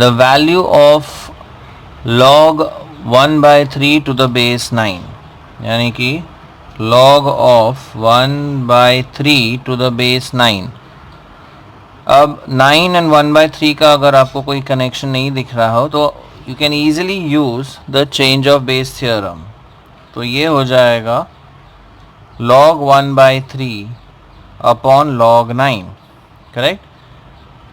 the value of log 1/3 to the base 9, यानी कि log of 1/3 to the base 9. अब 9 and 1/3 का अगर आपको कोई कनेक्शन नहीं दिख रहा हो तो you can easily use the change of base theorem. तो ये हो जाएगा log 1/3 अपॉन log 9. करेक्ट.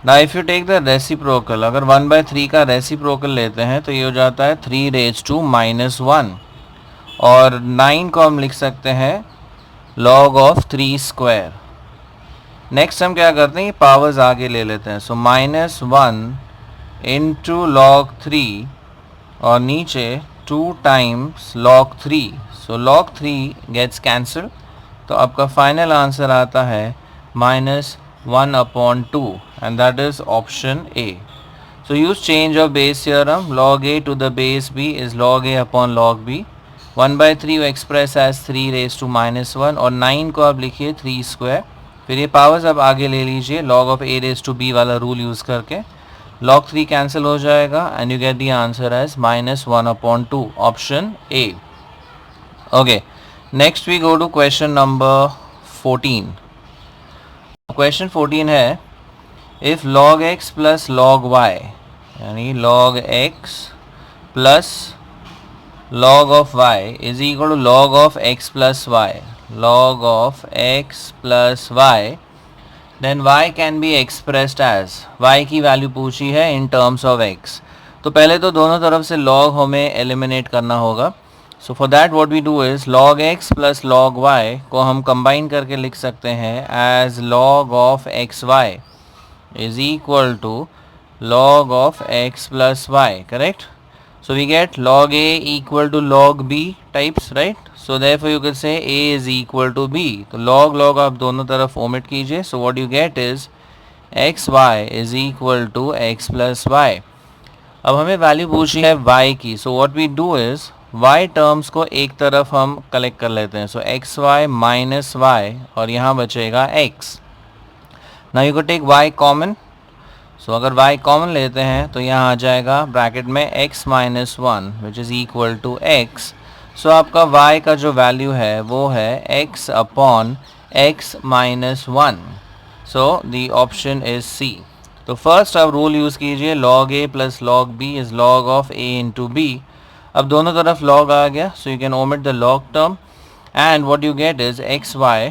ना if you take the reciprocal, अगर 1/3 का रेसिप्रोकल लेते हैं तो ये हो जाता है 3⁻⁻1 और 9 को हम लिख सकते हैं log of 3 स्क्वायर. नेक्स्ट हम क्या करते हैं, ये पावर्स आगे ले लेते हैं. सो -1 इंटू log 3 और नीचे 2 टाइम्स log 3. सो log 3 गेट्स कैंसिल. तो आपका फाइनल आंसर आता है -1/2 and that is option A. So use change of base theorem. Log A to the base B is log A upon log B. 1/3 को express as 3⁻⁻1 और 9 को आप लिखिए 3 square. फिर ये पावर्स आप आगे ले लीजिए log of A⁻B वाला रूल यूज़ करके. log 3 कैंसिल हो जाएगा and you get the answer as -1/2, option A. Okay, next we go to question number 14. Question 14 है if log x plus log y, यानी log x plus log of y is equal to log of x plus y, log of x plus y, then y can be expressed as, y की value पूछी है in terms of x. तो पहले तो दोनों तरफ से log हमें एलिमिनेट करना होगा. So for that what we do is log x plus log y को हम कंबाइन करके लिख सकते हैं as log of x y is equal to log of x plus y. Correct? So we get log a equal to log b types, right? So therefore you could say a is equal to b. तो log आप दोनों तरफ omit कीजिए. So what you get is x y is equal to x plus y. अब हमें value पूछी है y की. So what we do is y terms को एक तरफ हम कलेक्ट कर लेते हैं. सो एक्स वाई माइनस वाई और यहाँ बचेगा x. नाउ यू को टेक y कॉमन. सो अगर y कॉमन लेते हैं तो यहाँ आ जाएगा ब्रैकेट में x minus 1 which is equal to x. So आपका y का जो वैल्यू है वो है x upon x minus 1. So the option is C. तो फर्स्ट आप रूल यूज़ कीजिए log a plus log b is log of a into b. अब दोनों तरफ log आ गया. So you can omit the log term and what you get is x y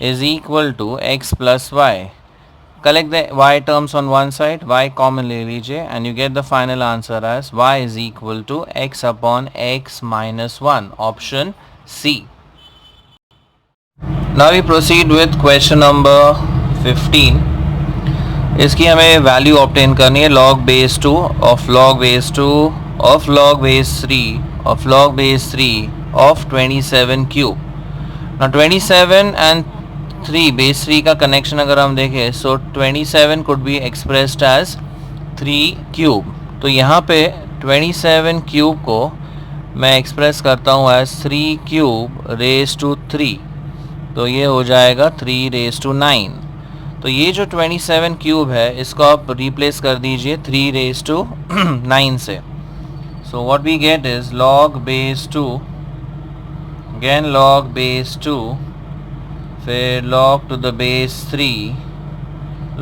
is equal to x plus y. Collect the y terms on one side, y common ले लीजिए and you get the final answer as y is equal to x upon x minus 1, option C. Now we proceed with question number 15. इसकी हमें value obtain करनी है log base 2 of log base 2 of log base 3 of log base 3 of 27 cube. Now 27 and 3 base 3 का connection अगर हम देखें so 27 could be expressed as 3 cube. तो यहाँ पे 27 क्यूब को मैं एक्सप्रेस करता हूँ एज 3 क्यूब रेज टू 3. तो ये हो जाएगा 3 रेज टू 9. तो ये जो 27 क्यूब है इसको आप रिप्लेस कर दीजिए 3 रेज टू 9 से. So what we get is log base 2 again log base 2 फिर log to the base 3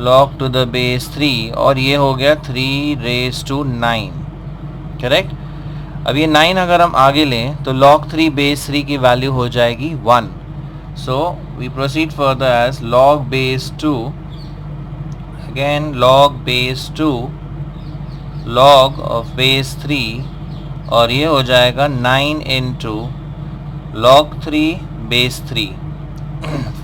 log to the base 3 और ये हो गया 3 रेज टू 9. करेक्ट. अब ये 9 अगर हम आगे लें तो log 3 बेस 3 की वैल्यू हो जाएगी 1. So we proceed further as log base 2 again log base 2 log of base 3 और ये हो जाएगा 9 इंटू log 3 बेस 3.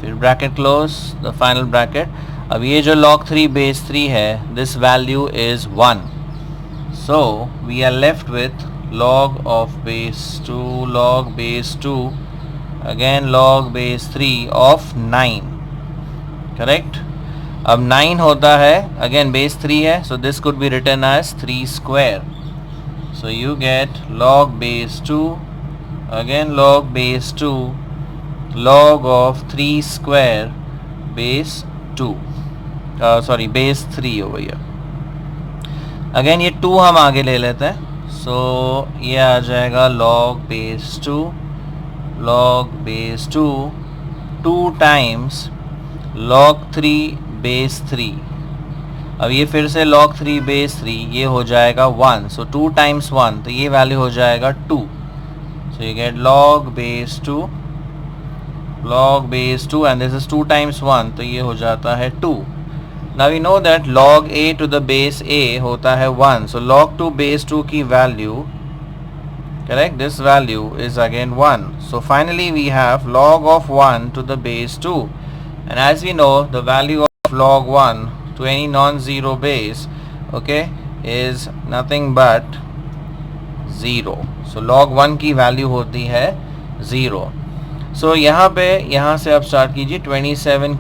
फिर bracket close the final bracket. अब ये जो log 3 बेस 3 है this value is 1. So we are left with log of base 2 log base 2 again log base 3 of 9. Correct. अब 9 होता है अगेन बेस 3 है so this could be written as 3 square. So you get log base 2 again log base 2 log of 3 square base 2 sorry base 3 over here. Again ये 2 हम आगे ले लेते हैं, सो ये आ जाएगा log base 2 log base 2 times log 3 base 3. अब ये फिर से log 3 base 3, ये हो जाएगा 1, सो 2 टाइम्स 1, तो ये वैल्यू हो जाएगा 2. सो you get log base 2 and this is 2 times 1, तो ये हो जाता है 2. Now we know that log a to the base a होता है 1, so log 2 base 2 की value, correct, this value is again 1. So finally we have log of 1 to the base 2, and as we know the value of log 1 to any non-zero base, okay, is nothing but 0. So log 1 की value होती है 0. So यहाँ से आप start कीजिए 27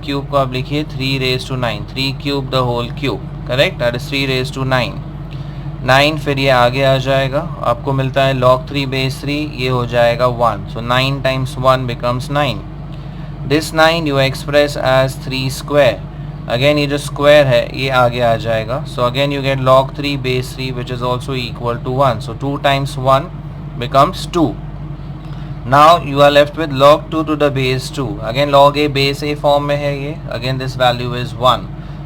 cube को आप लिखिए 3 raised to 9, 3 cube the whole cube, correct, that is 3 raised to 9, फिर ये आगे आ जाएगा, आपको मिलता है log 3 base 3, ये हो जाएगा 1, so 9 times 1 becomes 9. This 9 you express as 3 square, again ये जो स्क्वायर है ये आगे आ जाएगा, so again you get log 3 base 3 which is also equal to 1, so 2 times 1 becomes 2. Now you are left with log 2 to the base 2, again log a base a form में है ये, again this value is 1,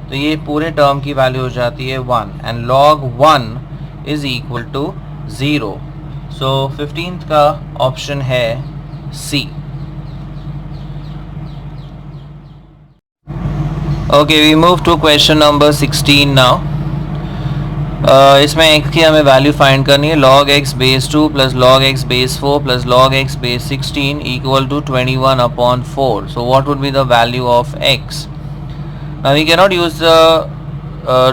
तो ये पूरे term की value हो जाती है 1, and log 1 is equal to 0. So 15th का ऑप्शन है सी. Okay, we move to question number 16 now. इसमें x की हमें वैल्यू फाइंड करनी है, log x base 2 plus log x base 4 plus log x base 16 equal to 21 upon 4. So what would be the value of x? Now we cannot use the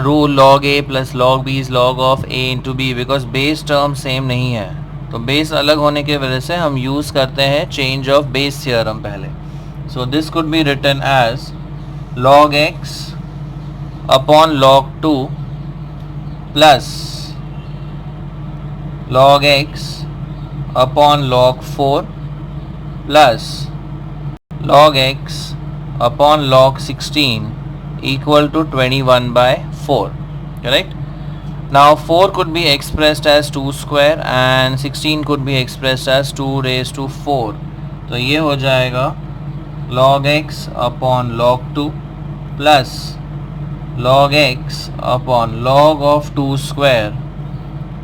rule log a plus log b is log of a into b because base term same नहीं है, तो base अलग होने की वजह से हम use करते हैं change of base theorem पहले. So this could be written as log x upon log 2 plus log x upon log 4 plus log x upon log 16 equal to 21 by 4, correct. Now 4 could be expressed as 2 square and 16 could be expressed as 2 raised to 4, तो ये हो जाएगा log x upon log 2 plus log x upon log of 2 square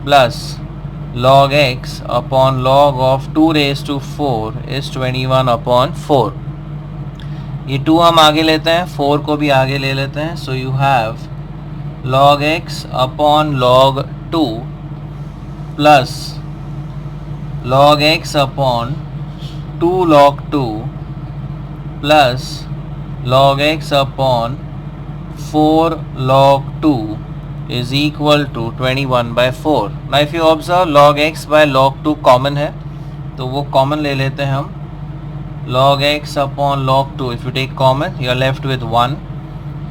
plus log x upon log of 2 raised to 4 is 21 upon 4. ये 2 हम आगे लेते हैं, 4 को भी आगे ले लेते हैं, so you have log x upon log 2 plus log x upon 2 log 2 plus log x upon 4 log 2 is equal to 21 by 4. Now if you observe log x by log 2 common है, तो वो कॉमन ले लेते हैं हम, log x upon log 2 if you take common you are left with 1,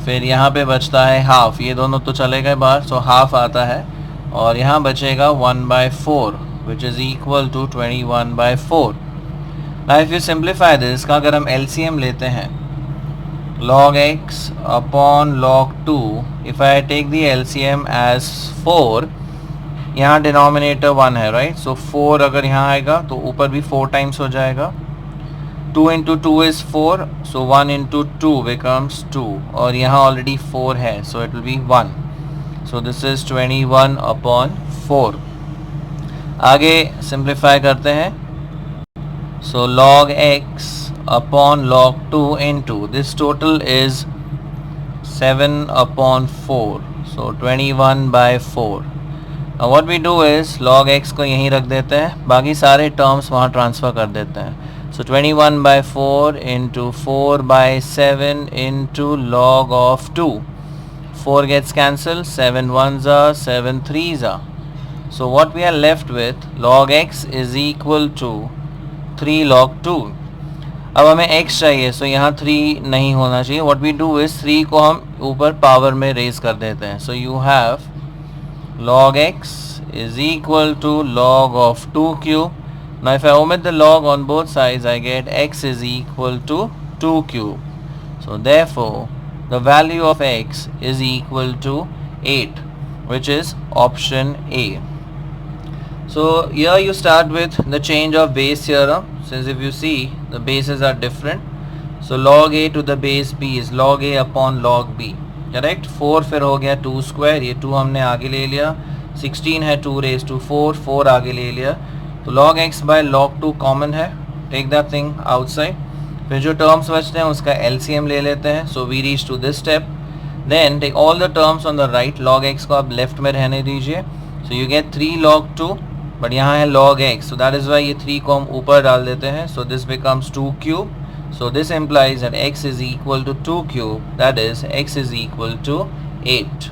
फिर यहाँ पे बचता है हाफ, ये दोनों तो चले गए बाहर, सो हाफ आता है, और यहाँ बचेगा 1 by 4 which is equal to 21 by 4. Now if you simplify this, इसका अगर हम LCM लेते हैं, log x upon log 2, if I take the LCM as 4, यहाँ डिनोमिनेटर 1 है, राइट, सो 4 अगर यहाँ आएगा तो ऊपर भी 4 टाइम्स हो जाएगा, 2 into 2 is 4, so 1 into 2 becomes 2, और यहाँ ऑलरेडी 4 है, so it will be 1, so this is 21 upon 4. आगे सिंप्लीफाई करते हैं, so log x upon log 2 into this total is 7 upon 4, so 21 by 4. Now what we do is log x को यहीं रख देते हैं, बाकी सारे टर्म्स वहाँ ट्रांसफ़र कर देते हैं, so 21 by 4 into 4 by 7 into log of 2, 4 gets cancelled, 7 1s are, 7 3s are, so what we are left with, log x is equal to 3 log 2. अब हमें x चाहिए, सो यहाँ 3 नहीं होना चाहिए, व्हाट वी डू इज 3 को हम ऊपर पावर में रेज कर देते हैं, so you have log x is equal to log of 2 cube. Now if I omit the log on both sides, I get x is equal to 2 cube. So therefore the value of x is equal to 8. which is option A. So here you start with the change of base theorem, since if you see the bases are different. So log A to the base B is log A upon log B, correct. 4 फिर हो गया 2 square, ये 2 हमने आगे ले लिया. 16 है 2 raise to 4, 4 आगे ले लिया. तो log x by log 2 common है, टेक दैट थिंग आउटसाइड. फिर जो टर्म्स बचते हैं उसका LCM ले लेते हैं. So we reach to this step. Then take all the terms on the right. log x को आप लेफ्ट में रहने दीजिए. So you get 3 log 2, but यहाँ है log x, so that is why ये 3 को हम ऊपर डाल देते हैं. so this becomes 2 cube. so this implies that x is equal to 2 cube, that is x is equal to 8.